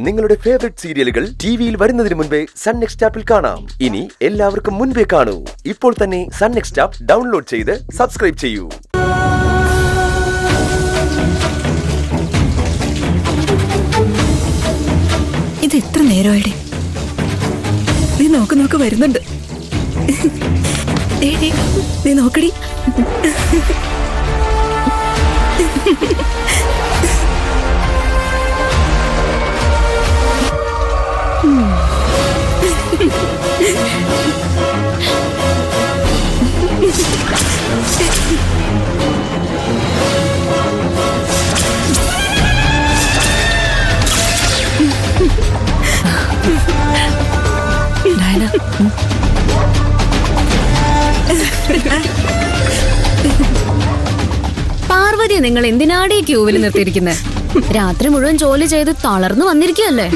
നിങ്ങളുടെ ഫേവറേറ്റ് സീരിയലുകൾ ടിവിയിൽ വരുന്നതിന് മുൻപേ സൺ നെക്സ്റ്റ് ആപ്പിൽ കാണാം. ഇനി എല്ലാവർക്കും മുൻപേ കാണൂ. ഇപ്പോൾ തന്നെ സൺ നെക്സ്റ്റ് ആപ്പ് ഡൗൺലോഡ് ചെയ്ത് സബ്സ്ക്രൈബ് ചെയ്യൂ. ഇത് എത്ര നേരമായിടെ? നീ നോക്ക് വരുന്നുണ്ട്. നീ നോക്കടി. പാർവതി, നിങ്ങൾ എന്തിനാണ് ഈ ക്യൂവിൽ നിർത്തിയിരിക്കുന്നത്? രാത്രി മുഴുവൻ ജോലി ചെയ്ത് തളർന്നു വന്നിരിക്കുകയല്ലേ?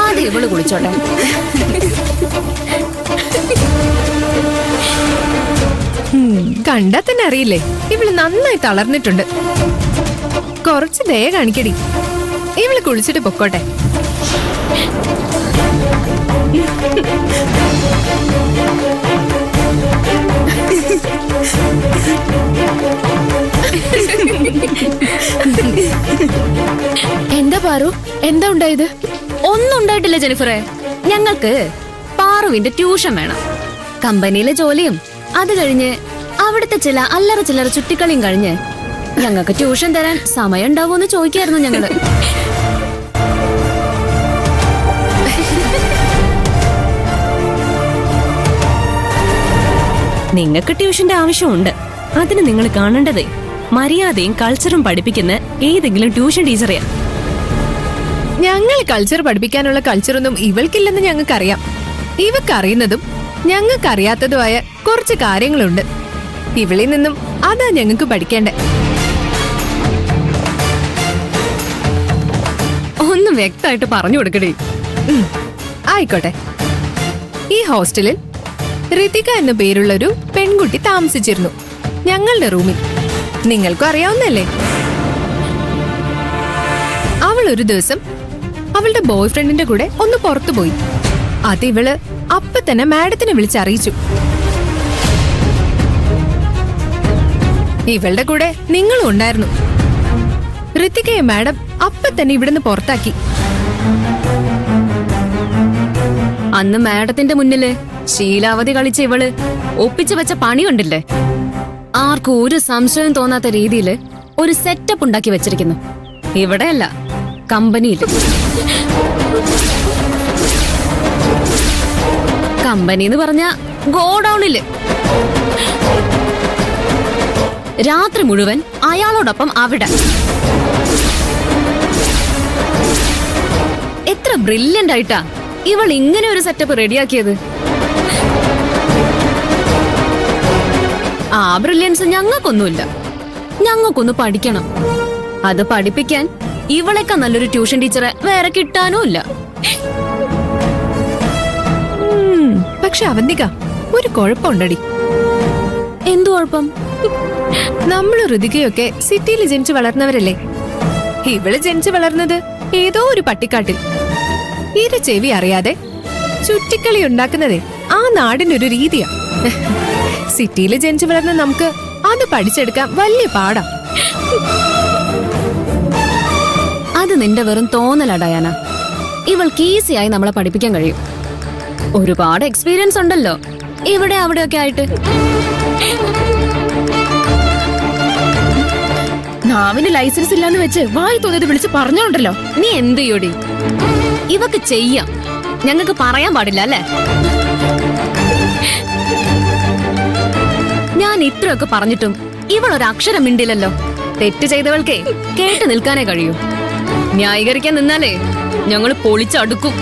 ആദ്യം ഇവള് കുളിച്ചോട്ടെ. കണ്ടാ തന്നെ അറിയില്ലേ, ഇവള് നന്നായി തളർന്നിട്ടുണ്ട്. കുറച്ച് ദയ കാണിക്കടി. ഇവള് കുളിച്ചിട്ട് പൊക്കോട്ടെ. എന്താ പാറു, എന്താ ഉണ്ടായത്? ഒന്നും ഉണ്ടായിട്ടില്ല ജെനിഫറെ. ഞങ്ങൾക്ക് പാറുവിന്റെ ട്യൂഷൻ വേണം. കമ്പനിയിലെ ജോലിയും അത് കഴിഞ്ഞ് അവിടുത്തെ ചില അല്ലറ ചില്ലറ ചുറ്റിക്കളിയും കഴിഞ്ഞ് ഞങ്ങൾക്ക് ട്യൂഷൻ തരാൻ സമയം ഉണ്ടാവുമെന്ന് ചോദിക്കായിരുന്നു ഞങ്ങള്. നിങ്ങൾക്ക് ട്യൂഷന്റെ ആവശ്യമുണ്ട്. അതിന് നിങ്ങൾ കാണേണ്ടത് മര്യാദയും കൾച്ചറും പഠിപ്പിക്കുന്ന ഏതെങ്കിലും ട്യൂഷൻ ടീച്ചറെയാ. ഞങ്ങൾ കൾച്ചർ പഠിപ്പിക്കാനുള്ള കൾച്ചറൊന്നും ഇവൾക്കില്ലെന്ന് ഞങ്ങൾക്കറിയാം. ഇവക്കറിയുന്നതും ഞങ്ങൾക്കറിയാത്തതുമായ കുറച്ച് കാര്യങ്ങളുണ്ട്. ഇവളിൽ നിന്നും അതാ ഞങ്ങൾക്ക് പഠിക്കേണ്ടേ. ഒന്നും വ്യക്തമായിട്ട് പറഞ്ഞു കൊടുക്കടേ. ആയിക്കോട്ടെ. ഈ ഹോസ്റ്റലിൽ ഋതിക എന്ന പേരുള്ളൊരു പെൺകുട്ടി താമസിച്ചിരുന്നു ഞങ്ങളുടെ റൂമിൽ. നിങ്ങൾക്കും അറിയാവുന്നല്ലേ. അവൾ ഒരു ദിവസം അവളുടെ ബോയ് ഫ്രണ്ടിന്റെ കൂടെ ഒന്ന് പുറത്തുപോയി. അത് ഇവള് അപ്പൊ തന്നെ മാഡത്തിനെ വിളിച്ചറിയിച്ചു. ഇവളുടെ കൂടെ നിങ്ങളും ഉണ്ടായിരുന്നു. ഋതികയെ മാഡം അപ്പൊ തന്നെ ഇവിടുന്ന് പുറത്താക്കി. അന്ന് മാഡത്തിന്റെ മുന്നില് ശീലാവധി കളിച്ച ഇവള് ഒപ്പിച്ചു വെച്ച പണി കണ്ടില്ലേ? ആർക്കും ഒരു സംശയം തോന്നാത്ത രീതിയിൽ ഒരു സെറ്റപ്പ് ഉണ്ടാക്കി വെച്ചിരിക്കുന്നു. ഇവിടെയല്ല, കമ്പനിയിൽ. കമ്പനി എന്ന് പറഞ്ഞ ഗോഡൌണില്. രാത്രി മുഴുവൻ അയാളോടൊപ്പം അവിടെ. എത്ര ബ്രില്യന്റ് ആയിട്ടാ ഇവൾ ഇങ്ങനെ ഒരു സെറ്റപ്പ് റെഡിയാക്കിയത്. ആ ബ്രില്യൻസ് ഞങ്ങൾക്കൊന്നുമില്ല. ഞങ്ങൾക്കൊന്ന് പഠിക്കണം. അത് പഠിപ്പിക്കാൻ ഇവളെക്കാൾ നല്ലൊരു ട്യൂഷൻ ടീച്ചറെ വേറെ കിട്ടാനുമില്ല. പക്ഷെ അവന്തിക, ഒരു കുഴപ്പമുണ്ടടി. എന്തു കുഴപ്പം? നമ്മള് ഋതികയൊക്കെ സിറ്റിയിൽ ജനിച്ചു വളർന്നവരല്ലേ. ഇവള് ജനിച്ചു വളർന്നത് ഏതോ ഒരു പട്ടിക്കാട്ടിൽ. ഇര ചെവി അറിയാതെ ചുറ്റിക്കളി ഉണ്ടാക്കുന്നതേ ആ നാടിനൊരു രീതിയാ. സിറ്റിയിൽ ജനിച്ചു വളർന്ന നമുക്ക് അത് പഠിച്ചെടുക്കാൻ വലിയ പാടാ. അത് നിന്റെ വെറും തോന്നലാ ഡയാന. ഇവൾക്ക് ഈസിയായി നമ്മളെ പഠിപ്പിക്കാൻ കഴിയും. ഒരുപാട് എക്സ്പീരിയൻസ് ഉണ്ടല്ലോ ഇവിടെ അവിടെയൊക്കെ ആയിട്ട്. നാവിന് ലൈസൻസ് ഇല്ലാന്ന് വെച്ച് വായി തോന്നിയത് വിളിച്ച് പറഞ്ഞോണ്ടല്ലോ. നീ എന്ത് ചെയ്യോടി? ഇവക്ക് ചെയ്യാം, ഞങ്ങൾക്ക് പറയാൻ പാടില്ല അല്ലേ? ഞാൻ ഇത്രയൊക്കെ പറഞ്ഞിട്ടും ഇവളൊരക്ഷരം മിണ്ടില്ലല്ലോ. തെറ്റ് ചെയ്തവൾക്കേ കേട്ട് നിൽക്കാനേ കഴിയൂ. ന്യായീകരിക്കാൻ നിന്നാലേ ഞങ്ങൾ പൊളിച്ചടുക്കും.